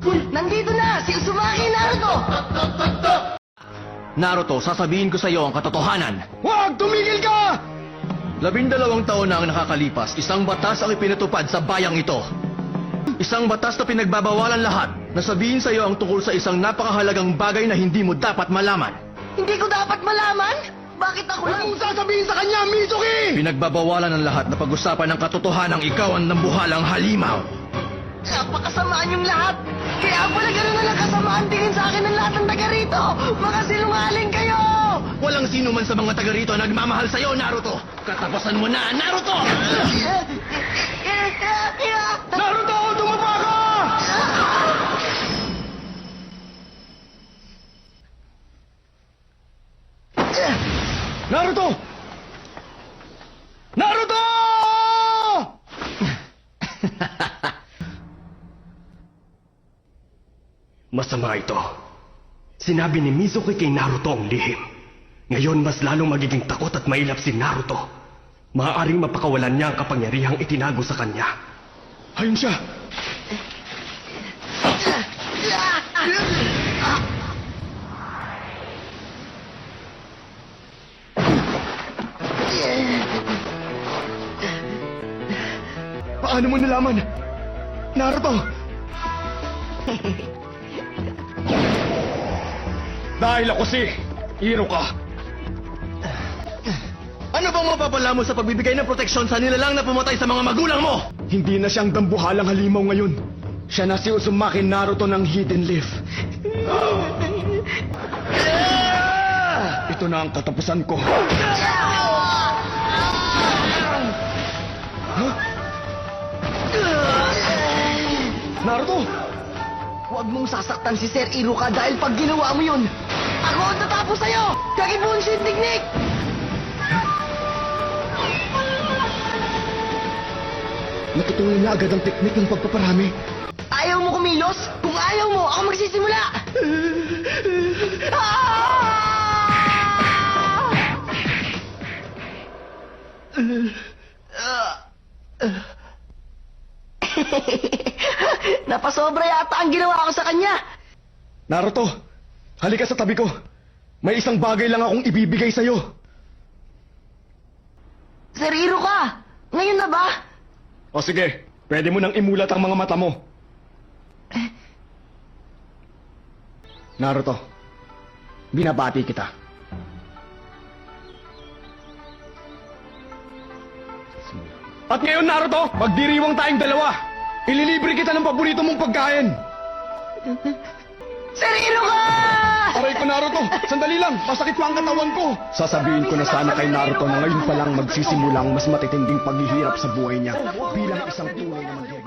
Nandito na! Si Uzumaki Naruto! Naruto, sasabihin ko sa iyo ang katotohanan. Huwag! Tumigil ka! 12 taon na ang nakakalipas, isang batas ang ipinatupad sa bayang ito. Isang batas na pinagbabawalan lahat na sabihin sa iyo ang tungkol sa isang napakahalagang bagay na hindi mo dapat malaman. Hindi ko dapat malaman? Bakit ako Huwag lang? mong sasabihin sa kanya, Mizuki! Pinagbabawalan ng lahat na pag-usapan ng katotohanang ikaw ang nambuhalang halimaw. Napakasamaan yung lahat! Kaya pala gano'n na lang kasamaan tingin sa akin ng lahat ng taga rito! Mga sinungaling kayo! Walang sino man sa mga taga rito ang nagmamahal sa iyo, Naruto. Katapusan mo na, Naruto! Naruto! Tumapa ka! Naruto! Naruto! Masama ito. Sinabi ni Mizuki kay Naruto ang lihim. Ngayon mas lalong magiging takot at mailap si Naruto. Maaaring mapakawalan niya ang kapangyarihang itinago sa kanya. Ayun siya! Paano mo nalaman? Naruto! Dahil ako si Iruka. Ano bang mapapala mo sa pagbibigay ng proteksyon sa nilalang na pumatay sa mga magulang mo? Hindi na siyang dambuhalang halimaw ngayon. Siya na si Uzumaki Naruto ng Hidden Leaf. Ito na ang katapusan ko. Huh? Naruto! Huwag mong sasaktan si Sir Iruka dahil pag ginawa mo yun, ako ang tatapos sa'yo! Kagibunsin, Dignik! Natutunan na agad ang teknik ng pagpaparami. Ayaw mo kumilos? Kung ayaw mo, ako magsisimula! Napasobra yata ang ginawa ko sa kanya. Naruto, halika sa tabi ko. May isang bagay lang akong ibibigay sa'yo. Sir Iruka, ngayon na ba? O sige, pwede mo nang imulat ang mga mata mo. Naruto, binabati kita. At ngayon, Naruto, magdiriwang tayong dalawa. Ililibre kita ng paborito mong pagkain. Sir Iruka! Aray ko, Naruto, sandali lang, masakit pa ang katawan ko. Sasabihin ko na sana kay Naruto na ngayon pa lang magsisimulang mas matitinding paghihirap sa buhay niya bilang isang tunay na mandirigma.